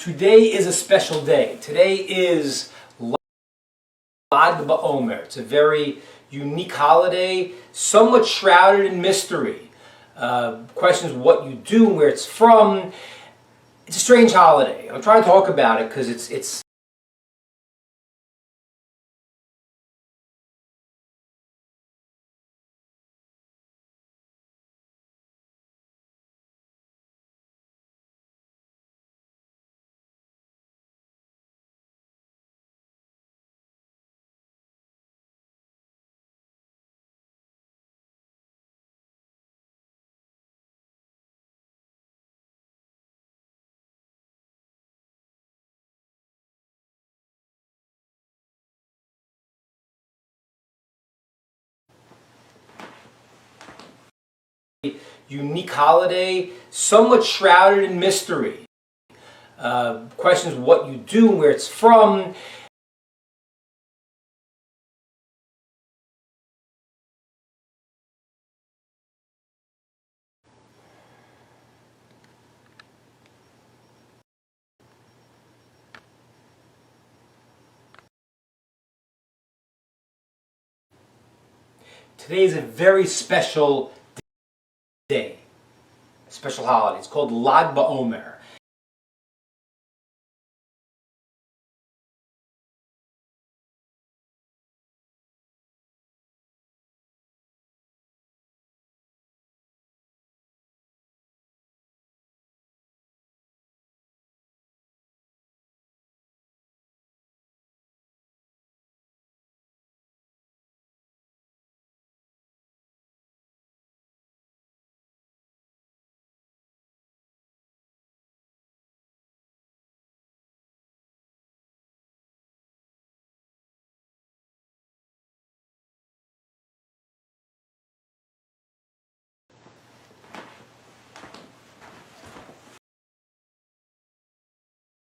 Today is a special day. Today is Lag BaOmer. It's a very unique holiday, somewhat shrouded in mystery. Questions what you do, where it's from. It's a strange holiday. I'm trying to talk about it because it's unique holiday, somewhat shrouded in mystery. Questions what you do, where it's from. Today is a very special day, a special holiday. It's called Lag BaOmer.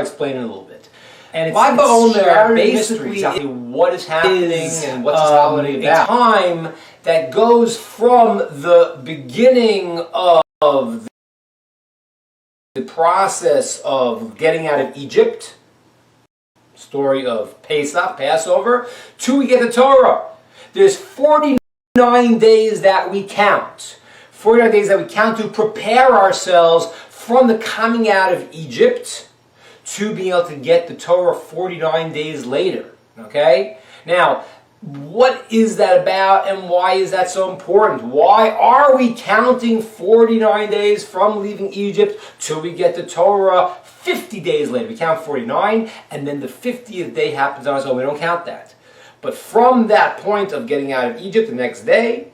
Explain it a little bit. And Lag BaOmer basically exactly what is happening and what's this holiday about. A time that goes from the beginning of the process of getting out of Egypt, story of Pesach, Passover, to we get the Torah. There's 49 days that we count. 49 days that we count to prepare ourselves from the coming out of Egypt to being able to get the Torah 49 days later. Okay? Now, what is that about and why is that so important? Why are we counting 49 days from leaving Egypt till we get the Torah 50 days later? We count 49 and then the 50th day happens on us, so we don't count that. But from that point of getting out of Egypt the next day,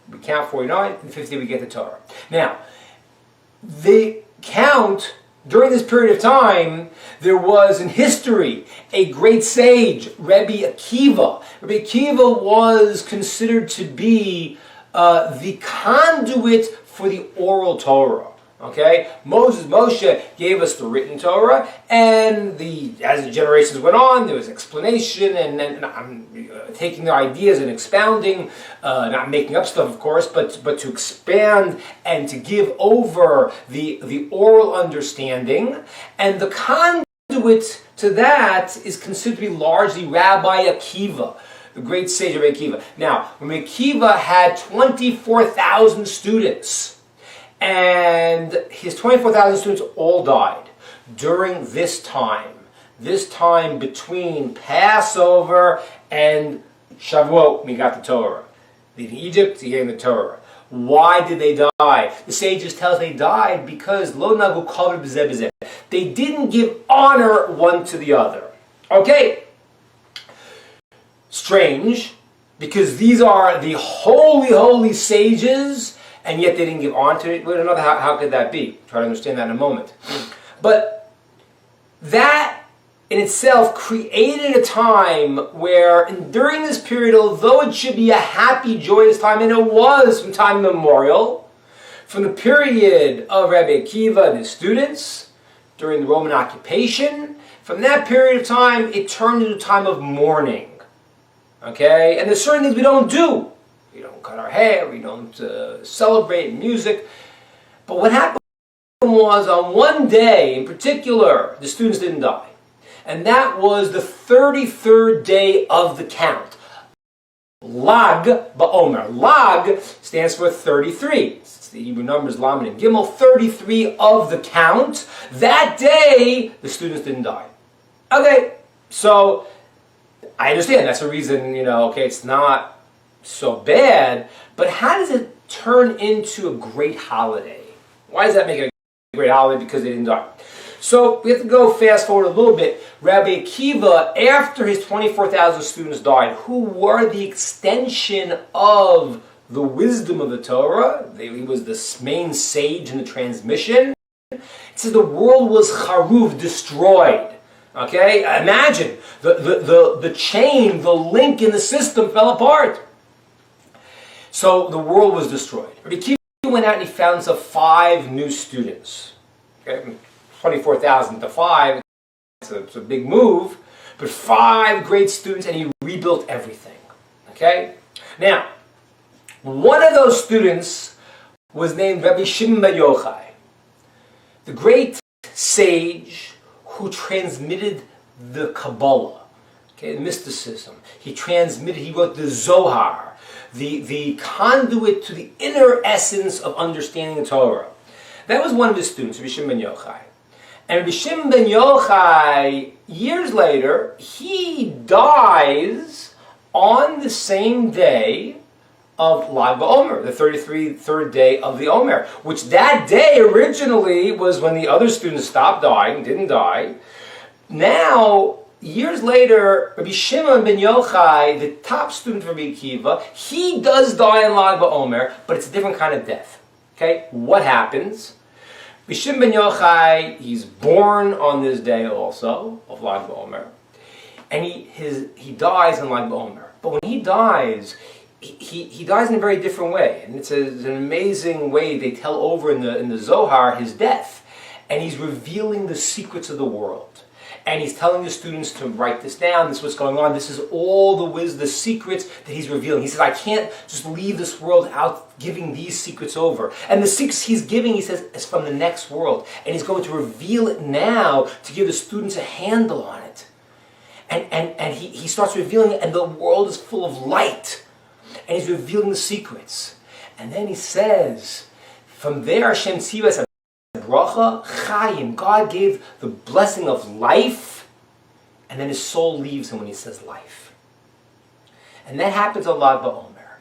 we count 49 and 50 we get the Torah. Now, the count during this period of time, there was in history a great sage, Rabbi Akiva. Rabbi Akiva was considered to be the conduit for the oral Torah. Okay, Moshe gave us the written Torah, and as the generations went on, there was explanation and taking their ideas and expounding, not making up stuff, of course, but to expand and to give over the oral understanding, and the conduit to that is considered to be largely Rabbi Akiva, the great sage Rabbi Akiva. Now, Rabbi Akiva had 24,000 students. And his 24,000 students all died during this time between Passover and Shavuot, we got the Torah. Leaving Egypt, he gave the Torah. Why did they die? The sages tell us they died because lo nagu kavod b'zeh b'zeh. They didn't give honor one to the other. Okay? Strange, because these are the holy sages, and yet they didn't give honor to it. We don't know how could that be. Try to understand that in a moment. But that in itself created a time where, during this period, although it should be a happy, joyous time, and it was from time immemorial, from the period of Rabbi Akiva and his students, during the Roman occupation, from that period of time, it turned into a time of mourning. Okay? And there's certain things we don't do. We don't cut our hair, we don't celebrate music. But what happened was on one day in particular, the students didn't die. And that was the 33rd day of the count. Lag BaOmer. Lag stands for 33. It's the Hebrew numbers, Lamed and Gimel. 33 of the count. That day, the students didn't die. Okay, so I understand. That's the reason, okay, it's not so bad. But how does it turn into a great holiday? Why does that make it a great holiday? Because they didn't die. So we have to go fast forward a little bit. Rabbi Akiva, after his 24,000 students died, who were the extension of the wisdom of the Torah, he was the main sage in the transmission. It says the world was charuv, destroyed. Okay, imagine the chain, the link in the system fell apart. So the world was destroyed. Rabbi Akiva went out and he found himself 5 new students. Okay. 24,000 to 5, it's a big move, but 5 great students, and he rebuilt everything. Okay? Now, one of those students was named Rabbi Shimon ben Yochai, the great sage who transmitted the Kabbalah, okay, mysticism. He wrote the Zohar, the conduit to the inner essence of understanding the Torah. That was one of his students, Rabbi Shimon ben Yochai. And Rabbi Shimon ben Yochai, years later, he dies on the same day of Lag BaOmer, the 33rd day of the Omer, which that day originally was when the other students stopped dying, didn't die. Now, years later, Rabbi Shimon ben Yochai, the top student of Rabbi Akiva, he does die in Lag BaOmer, but it's a different kind of death. Okay, what happens? Rabbi Shimon ben Yochai, he's born on this day also, of Lag BaOmer, and he dies in Lag BaOmer. But when he dies, he dies in a very different way, and it's an amazing way they tell over in the Zohar his death, and he's revealing the secrets of the world. And he's telling the students to write this down, this is what's going on, this is all the wisdom, the secrets that he's revealing. He says, I can't just leave this world out giving these secrets over. And the secrets he's giving, he says, is from the next world. And he's going to reveal it now to give the students a handle on it. And he starts revealing it, and the world is full of light. And he's revealing the secrets. And then he says, from there, Hashem tzivas bracha chayim. God gave the blessing of life, and then his soul leaves him when he says life. And that happens on Lag BaOmer.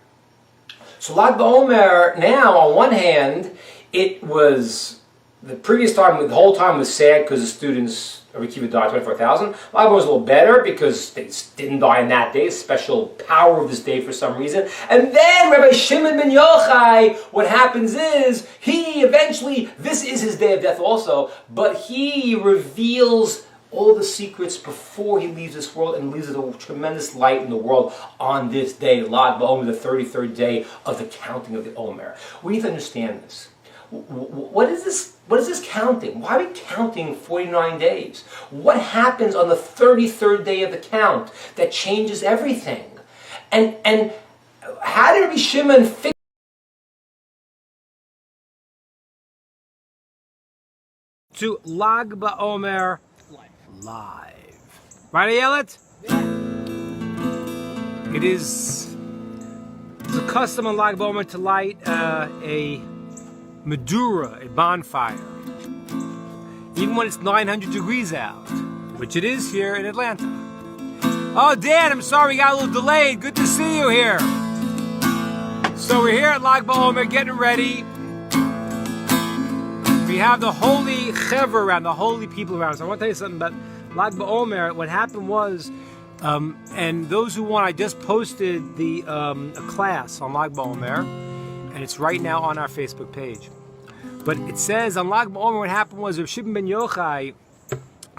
So Lag BaOmer, now, on one hand, it was, the previous time, the whole time was sad because the students, Rabbi Akiva died, 24,000. Lag BaOmer was a little better because they didn't die on that day, special power of this day for some reason. And then Rabbi Shimon ben Yochai, what happens is, he eventually, this is his day of death also, but he reveals all the secrets before he leaves this world and leaves a tremendous light in the world on this day, Lag BaOmer, the 33rd day of the counting of the Omer. We need to understand this. What is this? What is this counting? Why are we counting 49 days? What happens on the 33rd day of the count that changes everything? And how did Rabbi Shimon fix to Lag BaOmer live? Right, Ayelet? It is the custom on Lag BaOmer to light a Madura, a bonfire, even when it's 900 degrees out, which it is here in Atlanta. Oh, Dan, I'm sorry we got a little delayed. Good to see you here. So we're here at Lag BaOmer getting ready. We have the holy chevra around, the holy people around. So I want to tell you something about Lag BaOmer. What happened was, and those who want, I just posted a class on Lag BaOmer, and it's right now on our Facebook page. But it says on Lag BaOmer, what happened was Rabbi Shimon ben Yochai,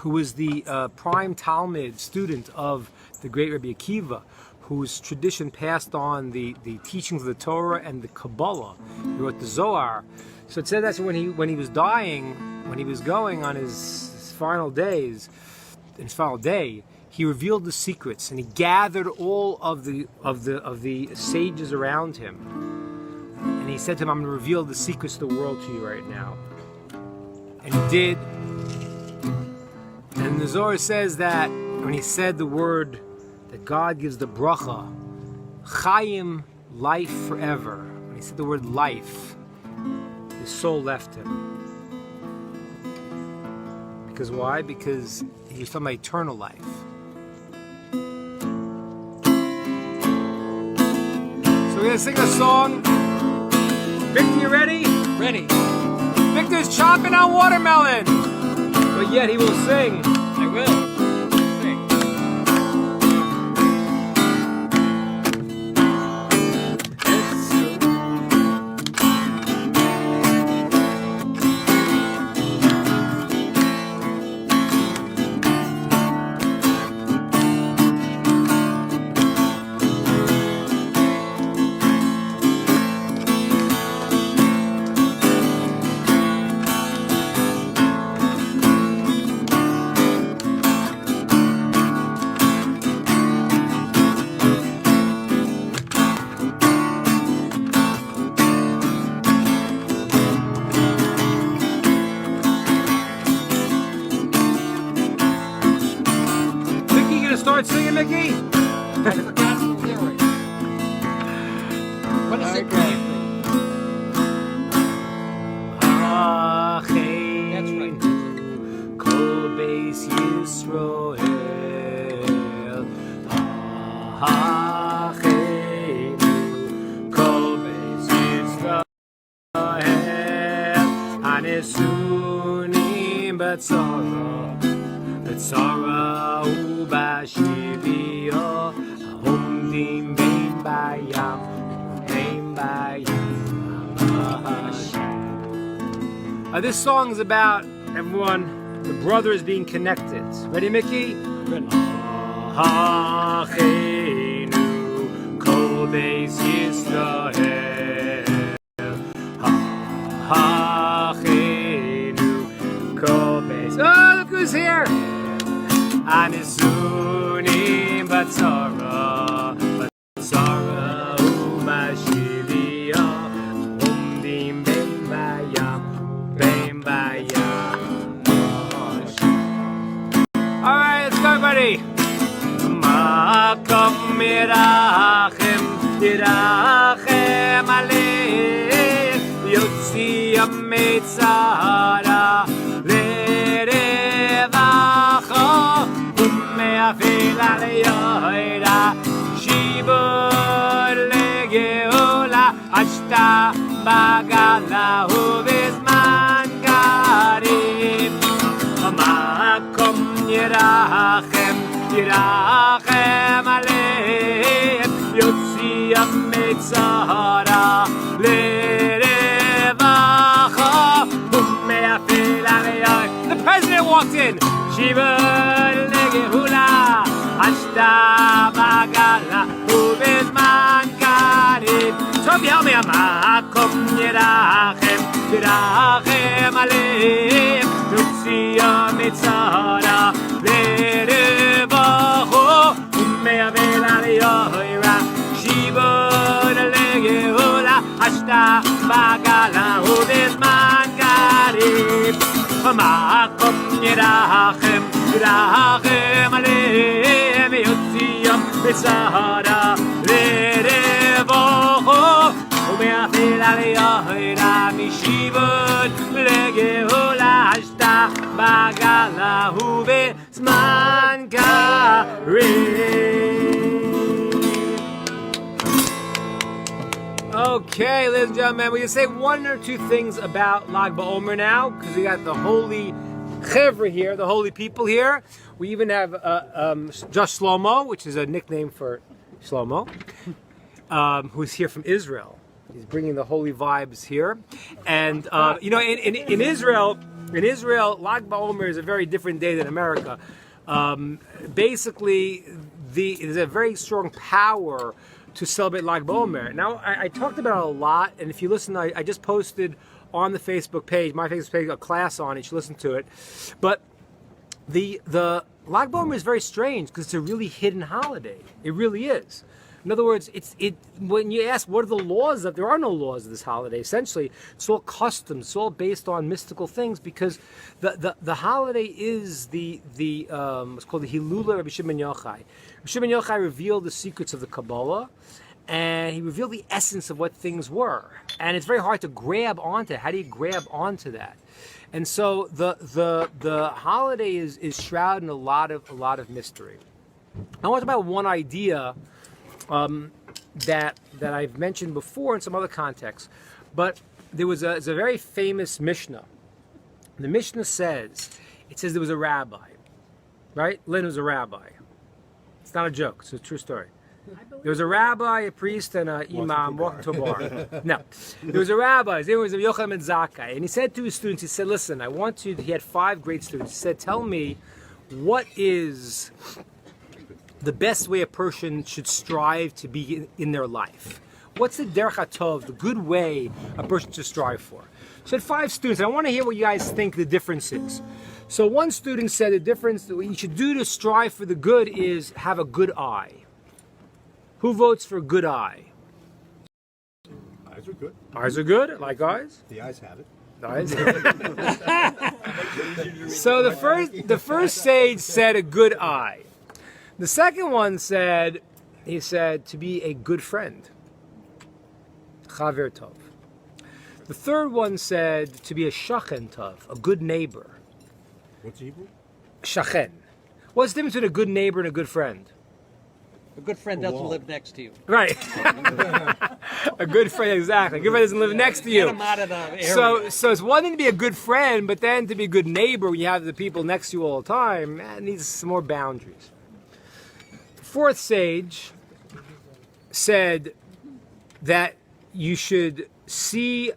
who was the prime Talmud student of the great Rabbi Akiva, whose tradition passed on the teachings of the Torah and the Kabbalah. He wrote the Zohar. So it said that when he was dying, when he was going on his final days, his final day, he revealed the secrets and he gathered all of the sages around him. And he said to him, I'm going to reveal the secrets of the world to you right now. And he did. And the Zohar says that when he said the word that God gives the bracha, Chaim, life forever. When he said the word life, his soul left him. Because why? Because he was talking about eternal life. So we're going to sing a song. Victor, you ready? Ready. Victor's chopping on watermelon. But yet he will sing. I will. Start singing, Mickey. I forgot the lyrics. What is it? That's right. Kol Beis Yisroel. Kol Beis Yisroel. Hanesunim Batzara. Batzara Ubashivio. Ahomdim Bein Bayam. Bein Bayam. This song is about everyone, the brothers being connected. Ready, Mickey? Ready. Hachenu Kol Beis Yisrael. Hachenu Kol Beis. Oh, look who's here! Anisunim Batzara, Batzara Ubashivia. Umdim Bein Bayam. Alright, let's go, everybody. Makom mirachem, yirachem aleich, yotzi ametzara, lerevacho, umeafil aleyoira, shibur legeola, ashta bagala ubizman karim. Makom yirachem, yirachem aleim, yotzi ametzara, lerevacha, umeafil aleyoim. The president walked in. Shiva legehula, ashta bagala, ubizman karim. So help me, makom yirachem, yirachem aleim, yotzi ametzara, lerevacho, umeafil aleyoim. Shiva legehula, ashta bagala, ubizman karim. Makom yirachem, yirachem aleim, yotzi ametzara, lerevacho, umeafil aleyoim. Mishivot legeola, ashta bagala, ubizman karim. Okay, ladies and gentlemen, we can say one or two things about Lag BaOmer now, because we got the holy chevra here, the holy people here. We even have just Shlomo, which is a nickname for Shlomo, who's here from Israel. He's bringing the holy vibes here, and you know, in Israel, Lag BaOmer is a very different day than America. Basically, there's a very strong power to celebrate Lag BaOmer. Now, I talked about it a lot, and if you listen, I just posted on the Facebook page, my Facebook page, a class on it. You should listen to it. But the Lag BaOmer is very strange because it's a really hidden holiday. It really is. In other words, when you ask what are the laws of, there are no laws of this holiday. Essentially, it's all customs. It's all based on mystical things because the holiday is what's called the Hilula Rabbi Shimon Yochai. Rabbi Shimon Yochai revealed the secrets of the Kabbalah, and he revealed the essence of what things were. And it's very hard to grab onto. How do you grab onto that? And so the holiday is shrouded in a lot of mystery. I want to talk about one idea that I've mentioned before in some other contexts, but it's a very famous Mishnah. The Mishnah says there was a rabbi, right? Lynn was a rabbi. It's not a joke. It's a true story. There was a rabbi, a priest, and an imam walking to a bar. No. There was a rabbi. His name was Yochanan ben Zakkai. And he said to his students, he said, listen, he had 5 great students. He said, tell me, what is the best way a person should strive to be in their life? What's the derech hatov, the good way a person should strive for? So I had 5 students. I want to hear what you guys think the difference is. So one student said the difference that what you should do to strive for the good is have a good eye. Who votes for good eye? Eyes are good. Eyes are good? I like eyes? The eyes have it. The eyes. So the first sage said a good eye. The second one said to be a good friend. Chaver tov. The third one said to be a shachen tov, a good neighbor. What's Hebrew? Shachen. What's the difference between a good neighbor and a good friend? A good friend doesn't live next to you. Right. A good friend, exactly. A good friend doesn't live next to you. Get him out of the area. So it's one thing to be a good friend, but then to be a good neighbor when you have the people next to you all the time, it needs some more boundaries. The fourth sage said that you should see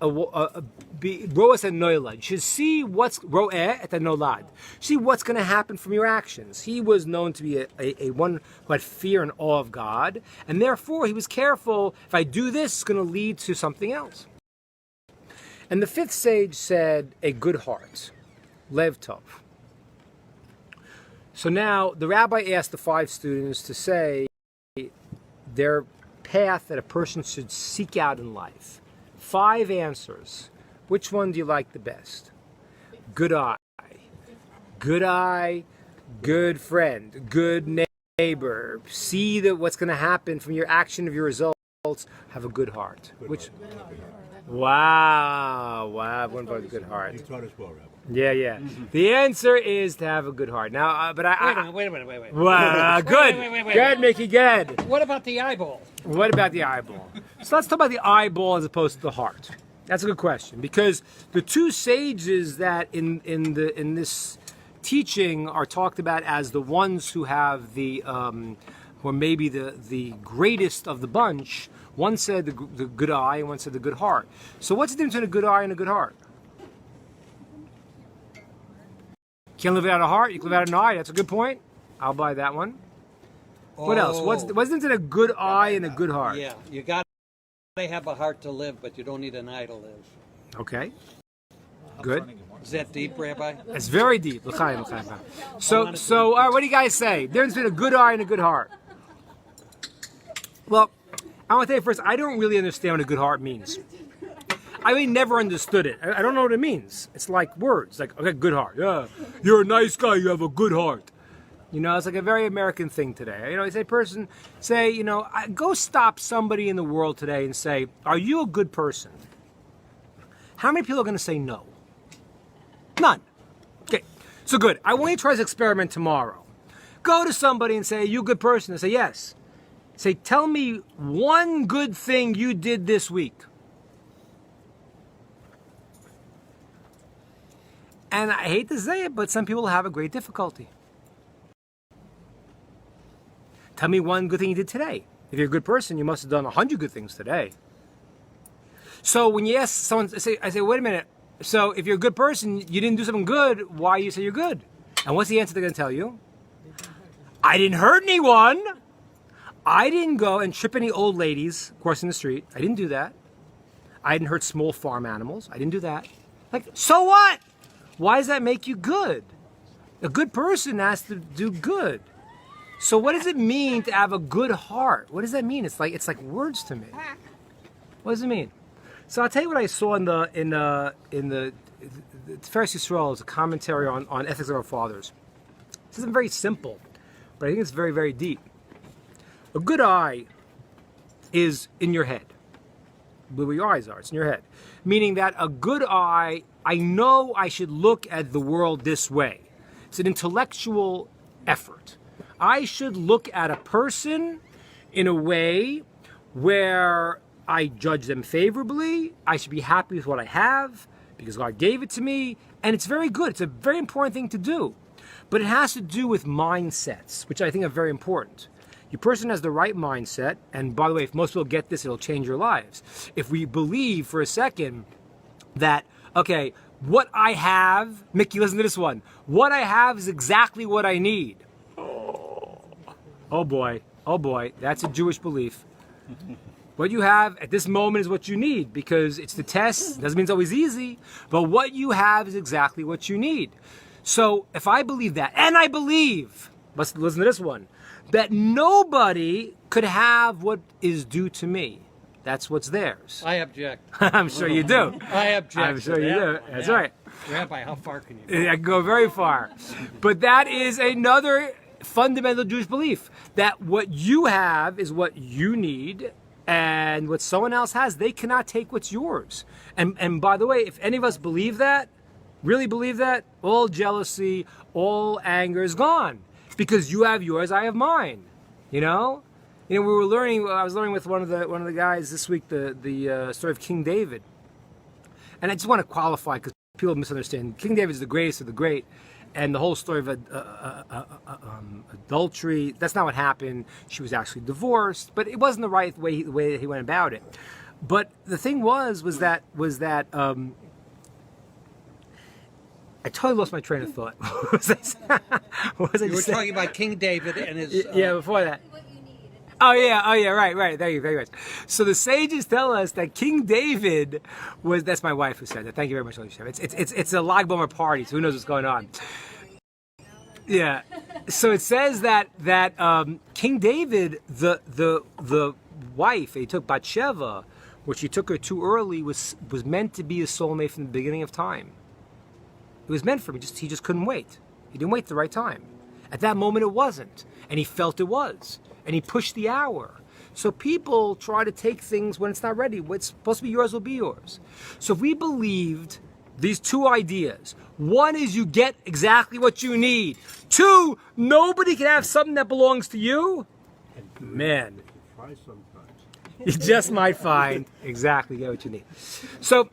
roas and noilad. You should see what's ro'eh at the nolad. See what's going to happen from your actions. He was known to be a one who had fear and awe of God, and therefore he was careful. If I do this, it's going to lead to something else. And the fifth sage said a good heart, lev tov. So now the rabbi asked the 5 students to say their path that a person should seek out in life. 5 answers. Which one do you like the best? Good eye, good friend, good neighbor. See what's going to happen from your action of your results. Have a good heart. Wow, one about a good heart. You taught us well, Rabbi. Yeah. The answer is to have a good heart. Now, but Wait a minute. Wow, good. Wait. Good, Mickey, good. What about the eyeball? What about the eyeball? So let's talk about the eyeball as opposed to the heart. That's a good question, because the 2 sages that in this teaching are talked about as the ones who have who are maybe the greatest of the bunch. One said the good eye, and one said the good heart. So what's the difference between a good eye and a good heart? Can't live without a heart. You can live without an eye. That's a good point. I'll buy that one. What else? What's the difference between a good eye and a good heart? Yeah, you got to have a heart to live, but you don't need an eye to live. Okay. Good. Is that deep, Rabbi? It's very deep. L'chaim. So, all right, what do you guys say? Difference between a good eye and a good heart. Well, I want to tell you first, I don't really understand what a good heart means. I really never understood it. I don't know what it means. It's like words, like, okay, good heart. Yeah, you're a nice guy, you have a good heart. You know, it's like a very American thing today. You know, go stop somebody in the world today and say, are you a good person? How many people are going to say no? None. Okay, so good. I want you to try this experiment tomorrow. Go to somebody and say, are you a good person? And say, yes. Say, tell me one good thing you did this week. And I hate to say it, but some people have a great difficulty. Tell me one good thing you did today. If you're a good person, you must have done 100 good things today. So when you ask someone, I say, wait a minute. So if you're a good person, you didn't do something good, why you say you're good? And what's the answer they're going to tell you? I didn't hurt anyone. I didn't go and trip any old ladies crossing the street. I didn't do that. I didn't hurt small farm animals. I didn't do that. Like, so what? Why does that make you good? A good person has to do good. So what does it mean to have a good heart? What does that mean? It's like words to me. What does it mean? So I'll tell you what I saw in the Tiferes Yisrael. It's a commentary on ethics of our fathers. This isn't very simple, but I think it's very, very deep. A good eye is in your head. Where your eyes are, it's in your head. Meaning that a good eye, I know I should look at the world this way. It's an intellectual effort. I should look at a person in a way where I judge them favorably. I should be happy with what I have because God gave it to me. And it's very good. It's a very important thing to do. But it has to do with mindsets, which I think are very important. Your person has the right mindset, and by the way, if most people get this, it'll change your lives. If we believe for a second that, okay, what I have, Mickey, listen to this one. What I have is exactly what I need. Oh boy, that's a Jewish belief. What you have at this moment is what you need, because it's the test. Doesn't mean it's always easy, but what you have is exactly what you need. So if I believe that, and I believe, let's listen to this one, that nobody could have what is due to me. That's what's theirs. I object. I'm sure you do. I object. I'm sure you do. That's right. Rabbi, how far can you go? I can go very far. But that is another fundamental Jewish belief, that what you have is what you need, and what someone else has, they cannot take what's yours. And by the way, if any of us believe that, really believe that, all jealousy, all anger is gone. Because you have yours, I have mine. You know, I was learning with one of the guys this week the story of King David. And I just want to qualify, because people misunderstand. King David is the greatest of the great, and the whole story of adultery, that's not what happened. She was actually divorced, but it wasn't the right way that he went about it. But the thing was that I totally lost my train of thought. What was I You were talking about King David and his... yeah, before that. Oh yeah, right. There you go. So the sages tell us that King David was, that's my wife who said that. Thank you very much, Alicia. It's a Lag BaOmer party, so who knows what's going on. Yeah. So it says that King David, the wife he took, Bathsheba, which he took her too early, was meant to be his soulmate from the beginning of time. It was meant for him. He just couldn't wait. He didn't wait the right time. At that moment, it wasn't, and he felt it was, and he pushed the hour. So people try to take things when it's not ready. What's supposed to be yours will be yours. So if we believed these two ideas, one is you get exactly what you need. Two, nobody can have something that belongs to you. Man, Try sometimes. you just might find exactly get what you need. So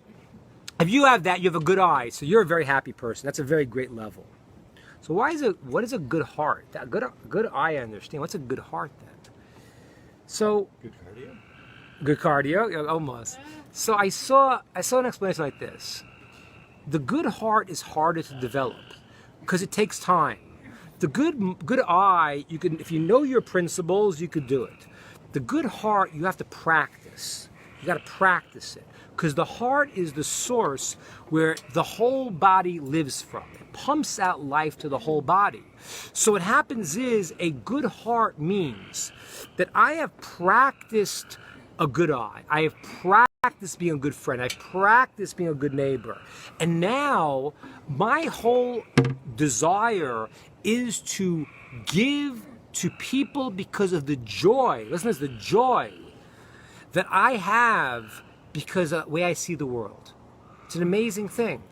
if you have that, you have a good eye. So you're a very happy person. That's a very great level. So what is a good heart? That good eye, I understand. What's a good heart then? So Good cardio? good cardio, yeah, almost. So I saw an explanation like this. The good heart is harder to develop because it takes time. The good eye, you can, if you know your principles, you could do it. The good heart, you have to practice. You got to practice it. Because the heart is the source where the whole body lives from. It pumps out life to the whole body. So what happens is a good heart means that I have practiced a good eye. I have practiced being a good friend. I've practiced being a good neighbor. And now my whole desire is to give to people because of the joy. Listen to this, the joy that I have because of the way I see the world. It's an amazing thing.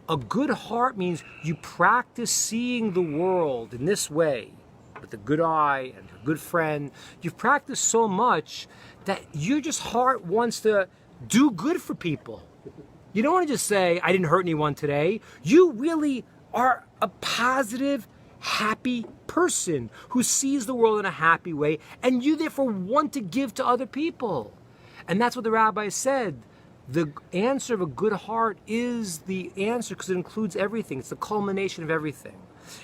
A good heart means you practice seeing the world in this way, with a good eye and a good friend. You've practiced so much that your just heart wants to do good for people. You don't want to just say, I didn't hurt anyone today. You really are a positive, happy person who sees the world in a happy way, and you therefore want to give to other people. And that's what the rabbi said. The answer of a good heart is the answer because it includes everything. It's the culmination of everything.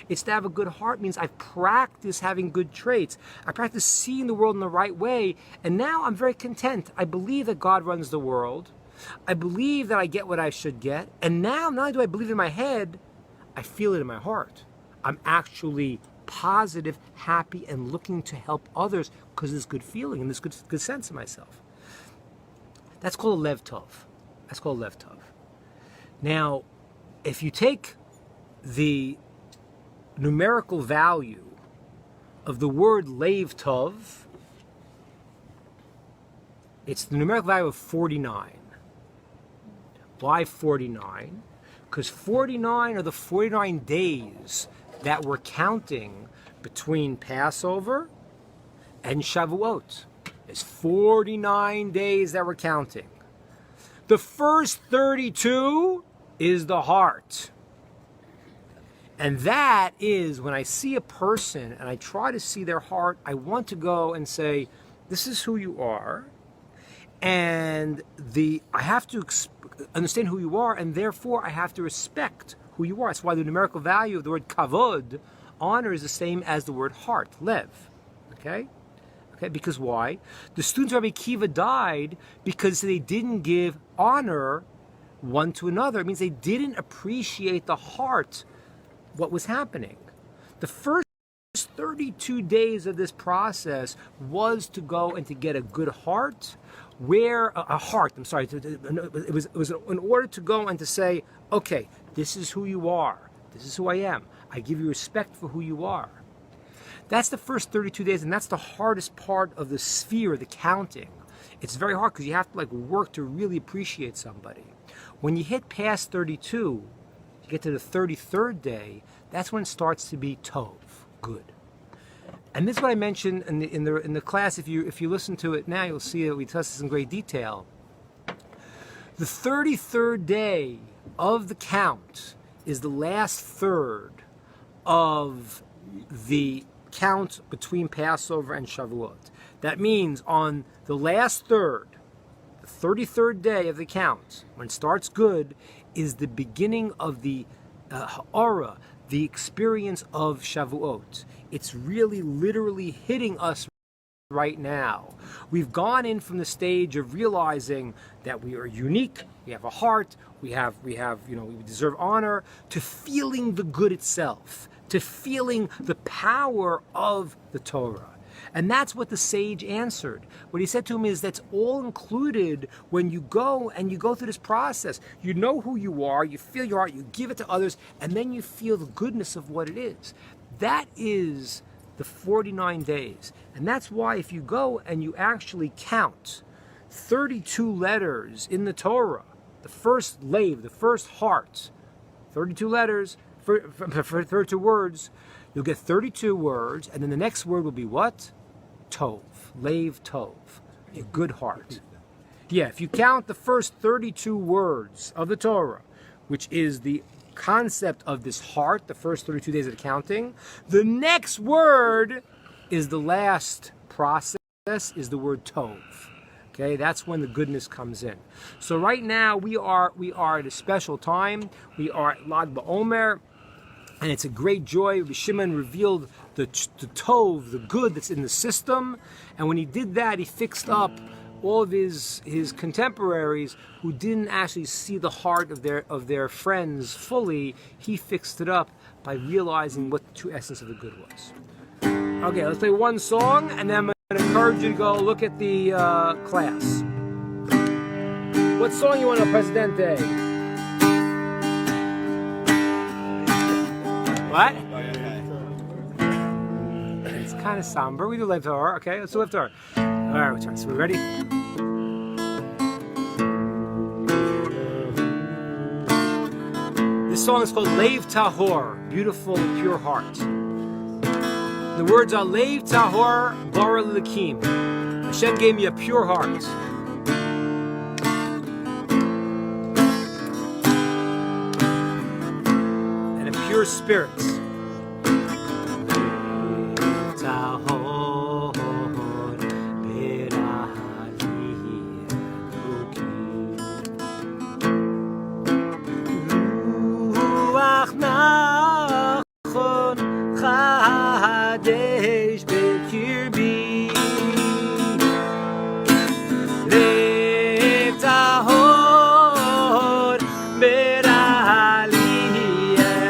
It's to have a good heart means I've practiced having good traits. I practice seeing the world in the right way. And now I'm very content. I believe that God runs the world. I believe that I get what I should get. And now, not only do I believe it in my head, I feel it in my heart. I'm actually positive, happy, and looking to help others because there's good feeling and there's good sense in myself. That's called a lev tov. That's called lev tov. Now, if you take the numerical value of the word lev tov, it's the numerical value of 49. Why 49? Because 49 are the 49 days that we're counting between Passover and Shavuot. There's 49 days that we're counting. The first 32 is the heart. And that is when I see a person and I try to see their heart, I want to go and say, this is who you are. And I have to understand who you are, and therefore I have to respect who you are. That's why the numerical value of the word kavod, honor, is the same as the word heart, lev. Okay? Because why? The students of Rabbi Kiva died because they didn't give honor one to another. It means they didn't appreciate the heart, what was happening. The first 32 days of this process was to go and to get a good heart, it was in order to go and to say, okay, this is who you are. This is who I am. I give you respect for who you are. That's the first 32 days, and that's the hardest part of the sphere, the counting. It's very hard because you have to work to really appreciate somebody. When you hit past 32, you get to the 33rd day, that's when it starts to be tov, good. And this is what I mentioned in the class. If you listen to it now, you'll see that we discuss this in great detail. The 33rd day of the count is the last third of the count between Passover and Shavuot. That means on the last third, the 33rd day of the count, when it starts good, is the beginning of the ha'ara, the experience of Shavuot. It's really literally hitting us right now. We've gone in from the stage of realizing that we are unique, we have a heart, we deserve honor, to feeling the good itself, to feeling the power of the Torah. And that's what the sage answered. What he said to him is that's all included when you go through this process. You know who you are, you feel your heart, you give it to others, and then you feel the goodness of what it is. That is the 49 days. And that's why if you go and you actually count 32 letters in the Torah, the first lev, the first heart, 32 letters, for 32 words, you'll get 32 words, and then the next word will be what? Tov, lev tov, a good heart. Yeah, if you count the first 32 words of the Torah, which is the concept of this heart, the first 32 days of the counting, the next word is the last process, is the word tov. Okay, that's when the goodness comes in. So right now we are at a special time. We are at Lag BaOmer, and it's a great joy. Rabbi Shimon revealed the tov, the good that's in the system, and when he did that, he fixed up all of his contemporaries who didn't actually see the heart of their friends fully. He fixed it up by realizing what the true essence of the good was. Okay, let's play one song, and then I'm going to encourage you to go look at the class. What song you want to Presidente? What? It's kind of somber. We do Lev Tahor. Okay, let's do Lev Tahor. All right, return. So we ready? This song is called Lev Tahor, beautiful, pure heart. The words are Lev Tahor Bara L'Elokim. Hashem gave me a pure heart. And a pure spirit.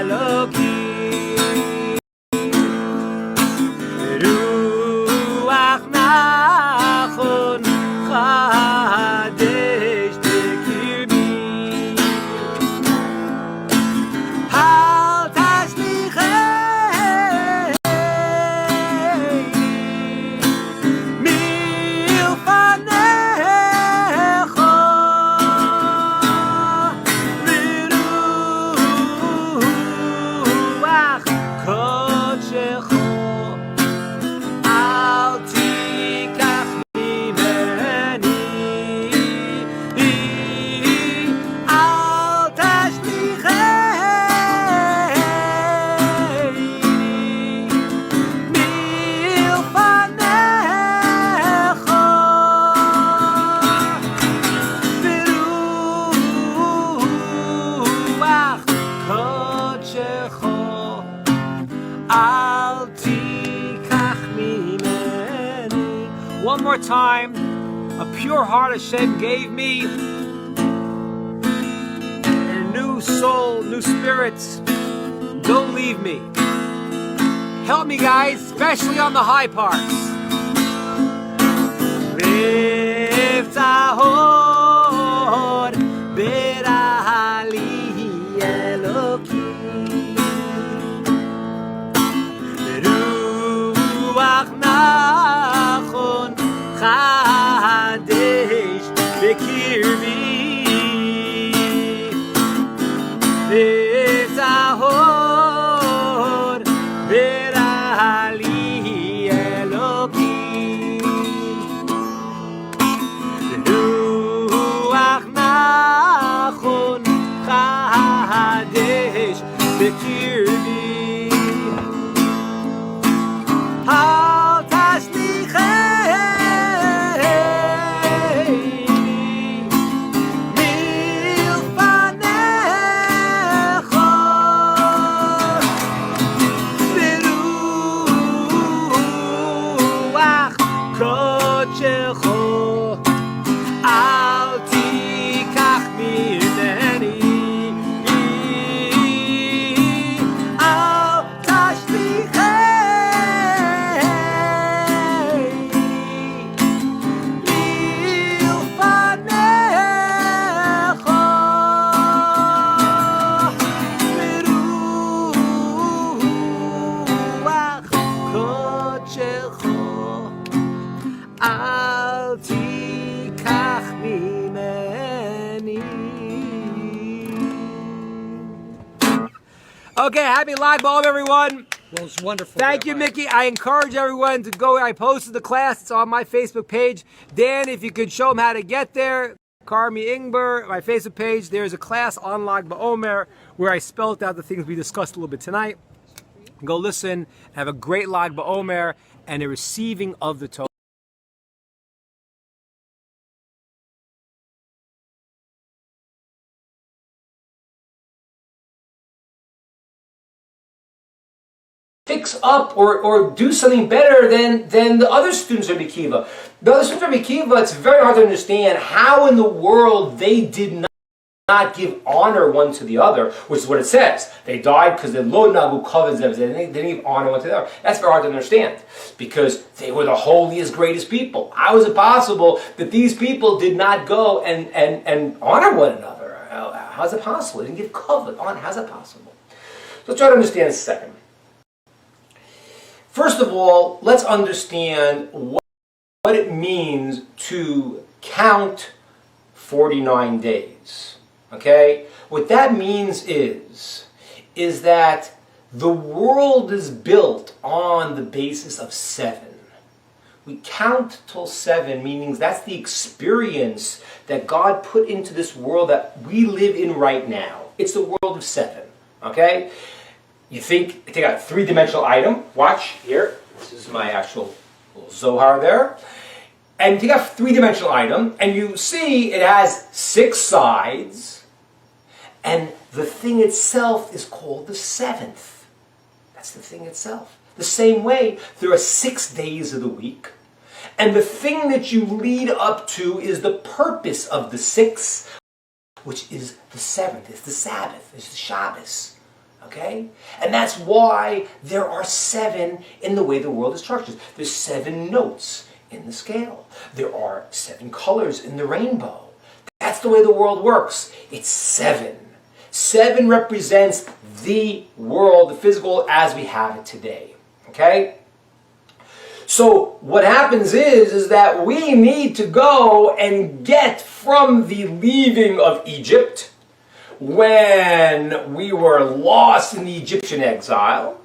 Elokim one more time. A pure heart Hashem gave me. And a new soul, new spirits. Don't leave me. Help me, guys, especially on the high parts. V'ftahor berahali Eloki Ruach nachon chadesh bekirbi V'ftahor berahali Eloki Ruach nachon chadesh bekirbi Al tashlicheni milfanecha Beruach kodshecho Al tikach mimeni Al tashlicheni milfanecha Beruach kodshecho Al tikach mimeni. Okay, happy Lag BaOmer, everyone. Well, it was wonderful. Thank you, Rabbi. Mickey. I encourage everyone to go. I posted the class. It's on my Facebook page. Dan, if you could show them how to get there. Karmi Ingber, my Facebook page. There's a class on Lag BaOmer where I spelled out the things we discussed a little bit tonight. Go listen. Have a great Lag BaOmer and a receiving of the Torah. Fix up or do something better than the other students of Rabbi Akiva. The other students of Rabbi Akiva, it's very hard to understand how in the world they did not give honor one to the other, which is what it says. They died because they lo nagu kavod ze b'ze. They didn't give honor one to the other. That's very hard to understand because they were the holiest, greatest people. How is it possible that these people did not go and honor one another? How is it possible? They didn't give kavod honor. How's that possible? So let's try to understand this a second. First of all, let's understand what it means to count 49 days. Okay? What that means is that the world is built on the basis of 7. We count till 7, meaning that's the experience that God put into this world that we live in right now. It's the world of 7. Okay? You take a 3-dimensional item. Watch here. This is my actual little Zohar there. And you take a 3-dimensional item, and you see it has 6 sides, and the thing itself is called the 7th. That's the thing itself. The same way, there are 6 days of the week, and the thing that you lead up to is the purpose of the 6th, which is the 7th. It's the Sabbath. It's the Shabbos. Okay? And that's why there are 7 in the way the world is structured. There's 7 notes in the scale. There are 7 colors in the rainbow. That's the way the world works. It's 7. 7 represents the world, the physical, as we have it today. Okay? So what happens is that we need to go and get from the leaving of Egypt, when we were lost in the Egyptian exile,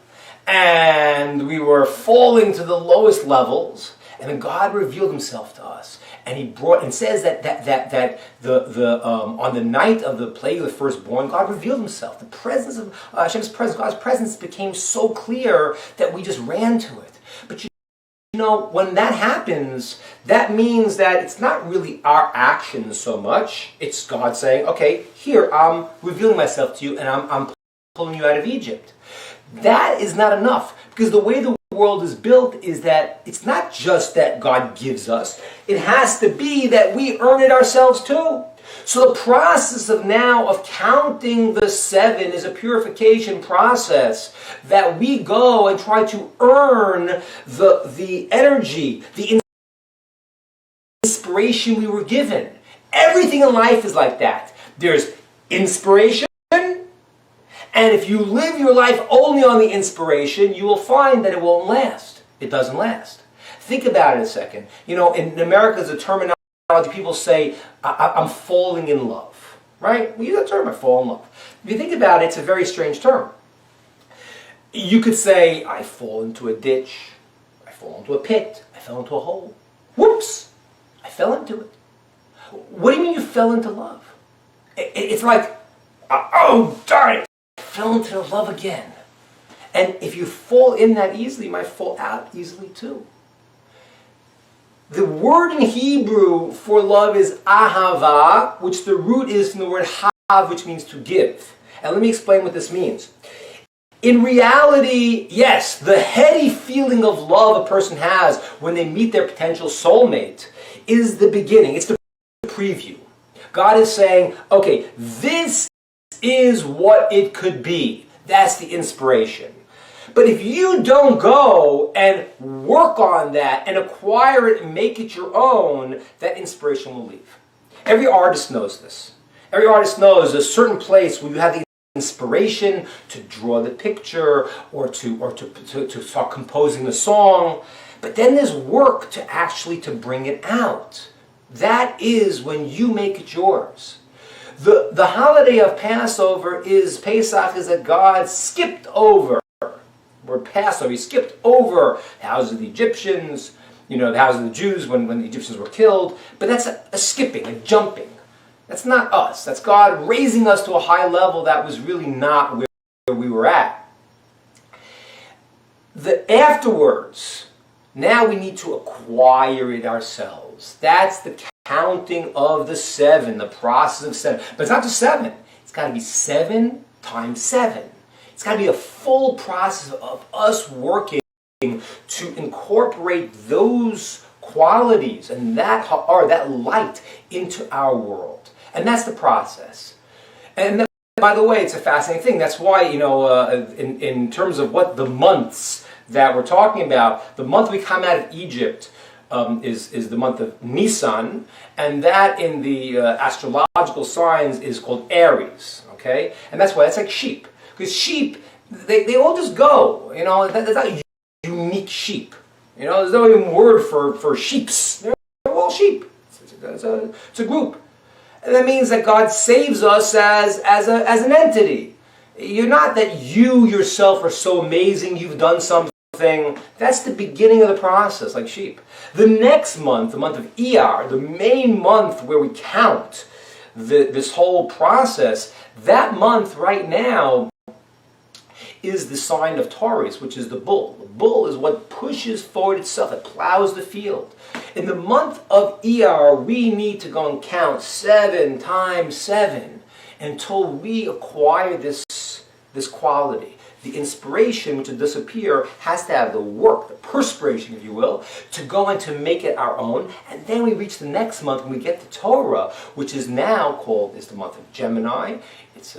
and we were falling to the lowest levels, and then God revealed Himself to us, and He brought and says that on the night of the plague of the firstborn, God revealed Himself. The presence of Hashem's presence, God's presence, became so clear that we just ran to it. But you know, when that happens, that means that it's not really our actions so much. It's God saying, okay, here, I'm revealing myself to you, and I'm pulling you out of Egypt. That is not enough, because the way the world is built is that it's not just that God gives us, it has to be that we earn it ourselves too. So the process of counting the 7 is a purification process that we go and try to earn the energy, the inspiration we were given. Everything in life is like that. There's inspiration, and if you live your life only on the inspiration, you will find that it won't last. It doesn't last. Think about it a second. You know, in America, there's a terminology, people say, I'm falling in love. Right? We use that term, I fall in love. If you think about it, it's a very strange term. You could say, I fall into a ditch, I fall into a pit, I fell into a hole. Whoops! I fell into it. What do you mean you fell into love? It's like, oh, darn it! I fell into the love again. And if you fall in that easily, you might fall out easily too. The word in Hebrew for love is ahava, which the root is from the word hav, which means to give. And let me explain what this means. In reality, yes, the heady feeling of love a person has when they meet their potential soulmate is the beginning. It's the preview. God is saying, okay, this is what it could be. That's the inspiration. But if you don't go and work on that and acquire it and make it your own, that inspiration will leave. Every artist knows this. Every artist knows a certain place where you have the inspiration to draw the picture or to start composing the song. But then there's work to actually to bring it out. That is when you make it yours. The holiday of Passover is, Pesach is that God skipped over. Word Passover, he skipped over the houses of the Egyptians, the houses of the Jews when the Egyptians were killed. But that's a skipping, a jumping. That's not us. That's God raising us to a high level that was really not where we were at. Afterwards, now we need to acquire it ourselves. That's the counting of the 7, the process of 7. But it's not just 7. It's got to be 7 times 7. It's got to be a full process of us working to incorporate those qualities and that light into our world. And that's the process. And by the way, it's a fascinating thing. That's why, in terms of what the months that we're talking about, the month we come out of Egypt is the month of Nisan, and that in the astrological signs is called Aries. Okay? And that's why it's like sheep. Because sheep, they all just go. That's not unique sheep. There's no even word for sheeps. They're all sheep. It's a group. And that means that God saves us as an entity. You're not that you yourself are so amazing, you've done something. That's the beginning of the process, like sheep. The next month, the month of Iyar, the main month where we count this whole process, that month right now is the sign of Taurus, which is the bull. The bull is what pushes forward itself. It plows the field. In the month of Iyar, we need to go and count 7 times 7 until we acquire this quality. The inspiration to disappear has to have the work, the perspiration, if you will, to go and to make it our own. And then we reach the next month when we get to Torah, which is now is the month of Gemini. It's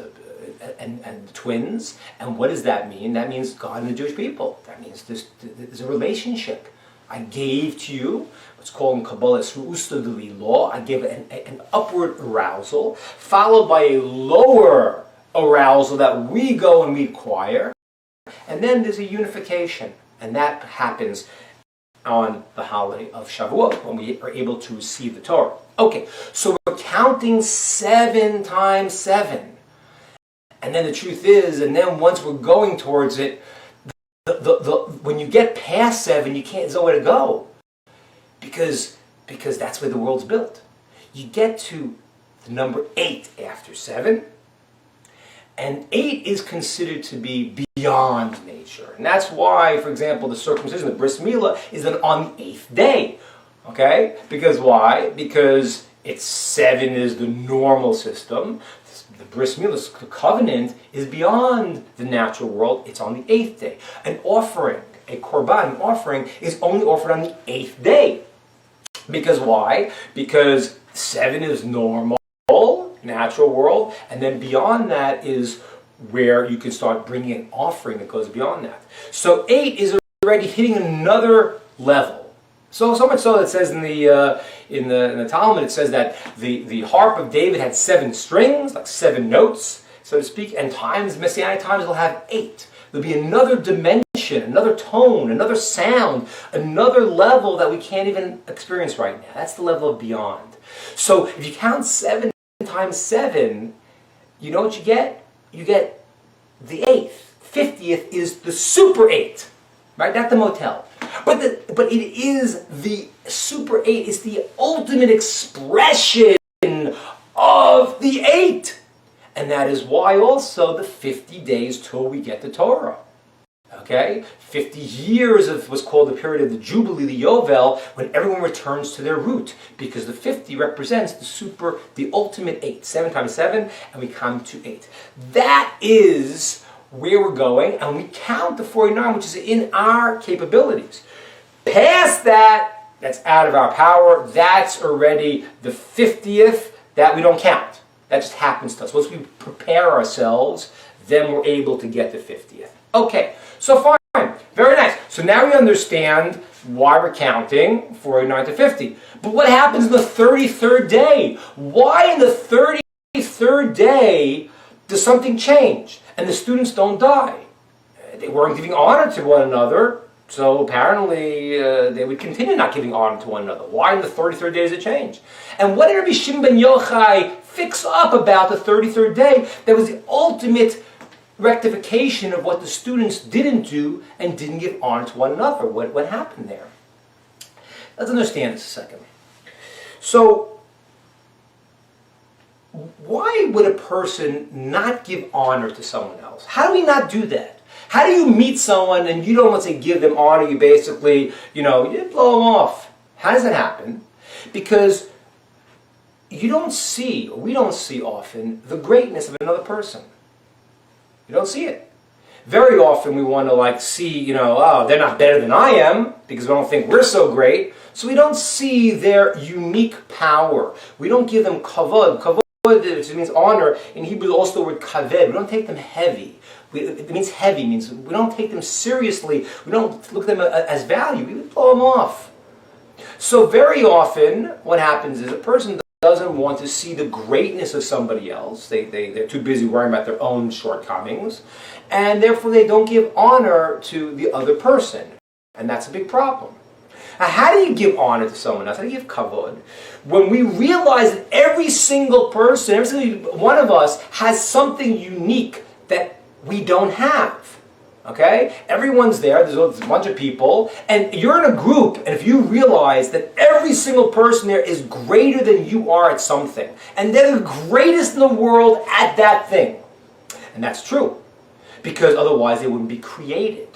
and the twins. And what does that mean? That means God and the Jewish people. That means there's a relationship. I gave to you what's called in Kabbalah Sru'ustadili law. I give an upward arousal, followed by a lower arousal that we go and we acquire. And then there's a unification. And that happens on the holiday of Shavuot, when we are able to receive the Torah. Okay, so we're counting 7 times 7. And then the truth is, and then once we're going towards it, when you get past 7, there's nowhere to go. Because that's where the world's built. You get to the number 8 after 7, and 8 is considered to be beyond nature. And that's why, for example, the circumcision, the bris milah, is on the 8th day. Okay? Because why? Because 7 is the normal system. The bris milah, the covenant, is beyond the natural world. It's on the 8th day. An offering a korban, an offering, is only offered on the 8th day. Because why? Because 7 is normal, natural world, and then beyond that is where you can start bringing an offering that goes beyond that. So 8 is already hitting another level. So much so that it says in the Talmud, it says that the harp of David had 7 strings, like 7 notes, so to speak, and Messianic times will have 8. There'll be another dimension, another tone, another sound, another level that we can't even experience right now. That's the level of beyond. So if you count 7 times 7, you know what you get? You get the 8th. 50th is the super 8, right? Not the motel. But it is the super 8. It's the ultimate expression of the 8. And that is why also the 50 days till we get the Torah. Okay? 50 years of what's called the period of the Jubilee, the Yovel, when everyone returns to their root. Because the 50 represents the ultimate 8. 7 times 7, and we come to 8. That is where we're going, and we count the 49, which is in our capabilities. Past that, that's out of our power. That's already the 50th that we don't count. That just happens to us. Once we prepare ourselves, then we're able to get the 50th. Okay, so fine. Very nice. So now we understand why we're counting 49 to 50. But what happens in the 33rd day? Why in the 33rd day does something change and the students don't die? They weren't giving honor to one another, so apparently they would continue not giving honor to one another. Why in the 33rd day does it change? And what did Rabbi Shimon ben Yochai fix up about the 33rd day that was the ultimate rectification of what the students didn't do and didn't give honor to one another? What happened there? Let's understand this a second. So, why would a person not give honor to someone else? How do we not do that? How do you meet someone and you don't want to give them honor? You basically, you blow them off. How does that happen? Because you don't see, or we don't see often, the greatness of another person. You don't see it. Very often we want to see, oh, they're not better than I am, because we don't think we're so great. So we don't see their unique power. We don't give them kavod. Kavod, which means honor. In Hebrew, also the word kaved. We don't take them heavy. It means heavy. It means we don't take them seriously. We don't look at them as value. We blow them off. So very often, what happens is a person doesn't want to see the greatness of somebody else. They're too busy worrying about their own shortcomings. And therefore they don't give honor to the other person. And that's a big problem. Now, how do you give honor to someone else? How do you give kavod? When we realize that every single person, every single one of us has something unique that we don't have. Okay? Everyone's there, there's a bunch of people, and you're in a group, and if you realize that every single person there is greater than you are at something, and they're the greatest in the world at that thing. And that's true. Because otherwise they wouldn't be created.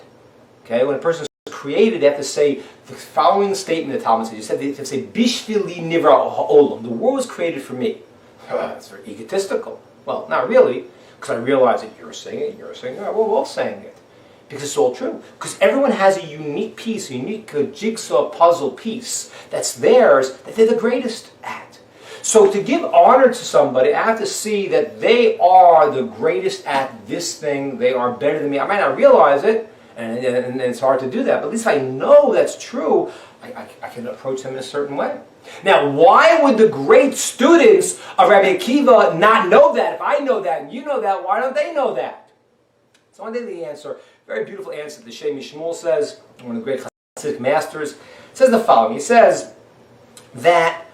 Okay? When a person is created, they have to say the following statement the Talmud says. They have to say, Bishvili nivra ha'olam. The world was created for me. That's very egotistical. Well, not really, because I realize that you're saying it, you're saying it, we're all saying it. Because it's all true. Because everyone has a unique piece, a unique jigsaw puzzle piece that's theirs, that they're the greatest at. So to give honor to somebody, I have to see that they are the greatest at this thing, they are better than me. I might not realize it, and it's hard to do that, but at least I know that's true, I can approach them in a certain way. Now, why would the great students of Rabbi Akiva not know that? If I know that and you know that, why don't they know that? So one day the answer, very beautiful answer, the Shem Shmuel says, one of the great Hasidic masters, says the following. He says that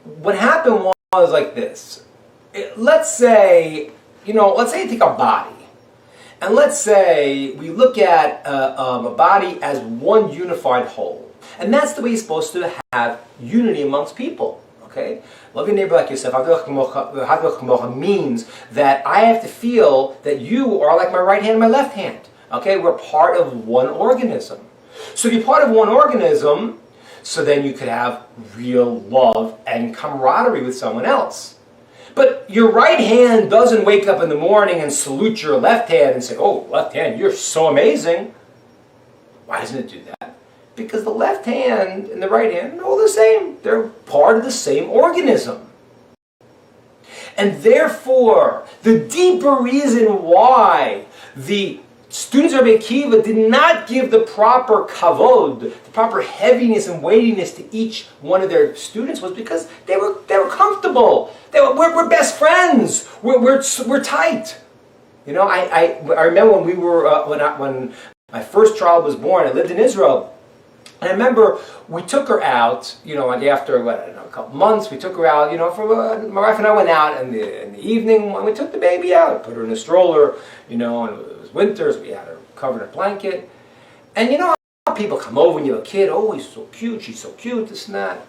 what happened was like this. Let's say you take our body, and let's say we look at a body as one unified whole. And that's the way you're supposed to have unity amongst people. Okay? Love your neighbor like yourself. Means that I have to feel that you are like my right hand and my left hand. Okay? We're part of one organism. So if you're part of one organism, so then you could have real love and camaraderie with someone else. But your right hand doesn't wake up in the morning and salute your left hand and say, oh, left hand, you're so amazing. Why doesn't it do that? Because the left hand and the right hand are all the same. They're part of the same organism. And therefore, the deeper reason why the students of Rabbi Akiva did not give the proper kavod, the proper heaviness and weightiness to each one of their students was because they were comfortable. We're best friends. We're tight. You know, I remember when we were when my first child was born. I lived in Israel. And I remember we took her out, you know, like after a couple months, we took her out, you know, my wife and I went out in the evening when we took the baby out, put her in a stroller, you know, and it was winter, so we had her covered in a blanket. And you know how people come over when you're a kid, oh, he's so cute, she's so cute, this and that.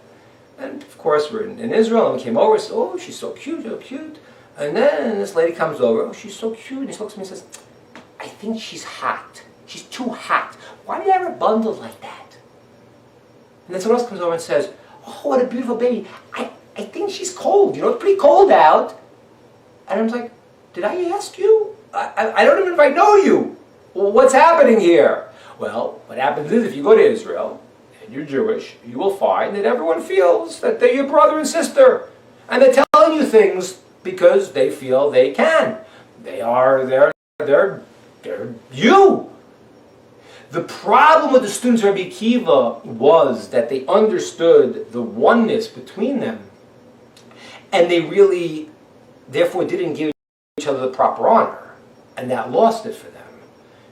And of course, we're in Israel, and we came over and said, oh, she's so cute, so cute. And then this lady comes over, oh, she's so cute, and he looks at me and says, I think she's hot. She's too hot. Why do you have her bundled like that? And then someone else comes over and says, oh, what a beautiful baby. I think she's cold. You know, it's pretty cold out. And I was like, did I ask you? I don't even know you. Well, what's happening here? Well, what happens is if you go to Israel and you're Jewish, you will find that everyone feels that they're your brother and sister. And they're telling you things because they feel they can. They're you. The problem with the students of Rabbi Akiva was that they understood the oneness between them, and they really, therefore, didn't give each other the proper honor, and that lost it for them,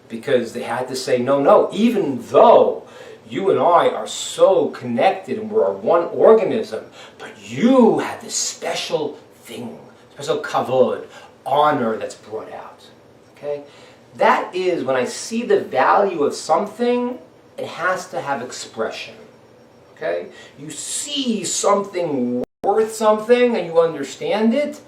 because they had to say, no, even though you and I are so connected and we're one organism, but you have this special thing, special kavod, honor that's brought out, okay? That is, when I see the value of something, it has to have expression. Okay? You see something worth something and you understand it,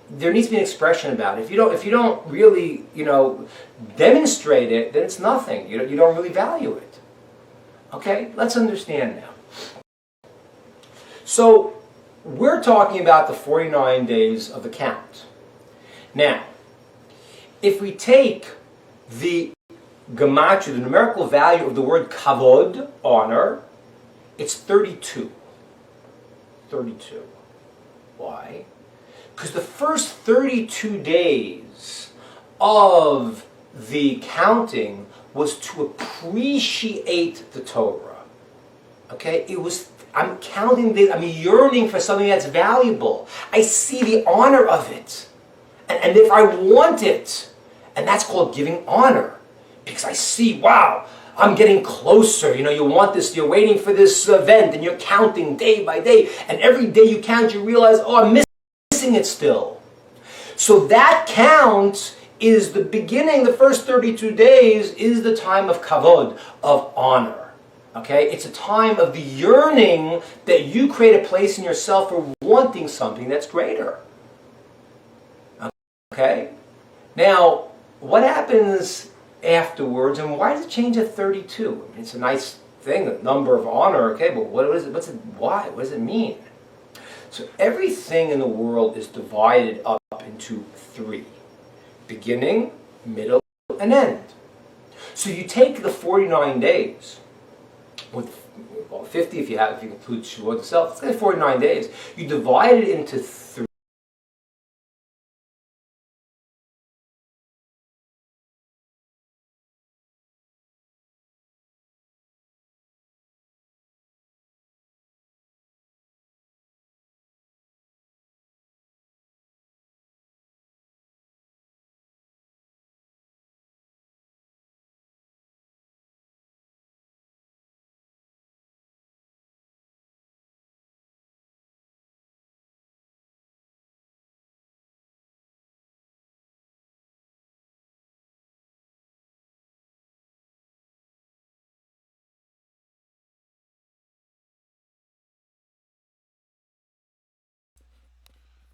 there needs to be an expression about it. If you don't really, you know, demonstrate it, then it's nothing. You don't really value it. Okay? Let's understand now. So, we're talking about the 49 days of the count. Now, if we take the gematria, the numerical value of the word kavod, honor, it's 32. 32. Why? Because the first 32 days of the counting was to appreciate the Torah. Okay? I'm counting this, I'm yearning for something that's valuable. I see the honor of it. And if I want it, and that's called giving honor. Because I see, wow, I'm getting closer. You know, you want this, you're waiting for this event, and you're counting day by day. And every day you count, you realize, oh, I'm missing it still. So that count is the beginning, the first 32 days is the time of kavod, of honor. Okay? It's a time of the yearning that you create a place in yourself for wanting something that's greater. Okay? Now, what happens afterwards, and why does it change at 32? I mean, it's a nice thing, the number of honor, okay, but what is it? Why? What does it mean? So everything in the world is divided up into three: beginning, middle, and end. So you take the 49 days, with 50 if you include Shavuot itself, it's like 49 days. You divide it into three.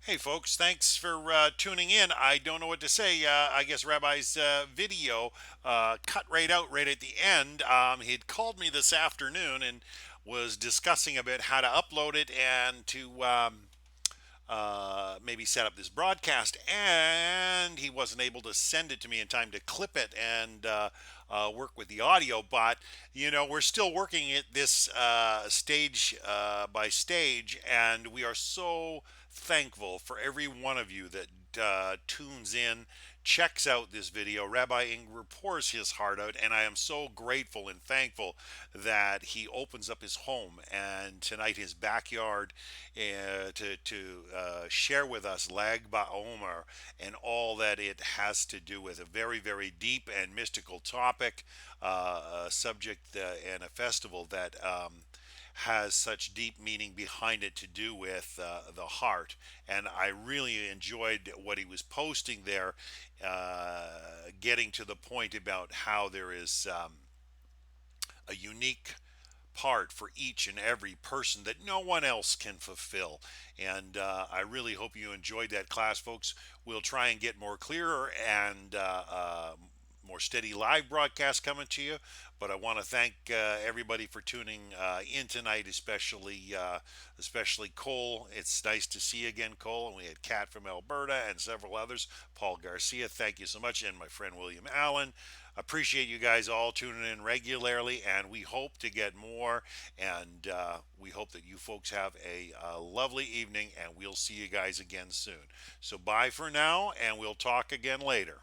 Hey folks, thanks for tuning in. I don't know what to say. I guess Rabbi's video cut right out right at the end. He'd called me this afternoon and was discussing a bit how to upload it and to maybe set up this broadcast, and he wasn't wasn't able to send it to me in time to clip it and work with the audio, but we're still working it this stage by stage, and we are so thankful for every one of you that tunes in, checks out this video. Rabbi Ingber pours his heart out, and I am so grateful and thankful that he opens up his home and tonight his backyard to share with us Lag BaOmer and all that it has to do with. A very, very deep and mystical topic, a subject, and a festival that has such deep meaning behind it to do with the heart. And I really enjoyed what he was posting there, getting to the point about how there is a unique part for each and every person that no one else can fulfill. And I really hope you enjoyed that class, folks. We'll try and get more clearer and more steady live broadcast coming to you. But I want to thank everybody for tuning in tonight, especially Cole. It's nice to see you again, Cole. And we had Kat from Alberta and several others. Paul Garcia, thank you so much. And my friend William Allen. Appreciate you guys all tuning in regularly, and we hope to get more. And we hope that you folks have a lovely evening, and we'll see you guys again soon. So bye for now, and we'll talk again later.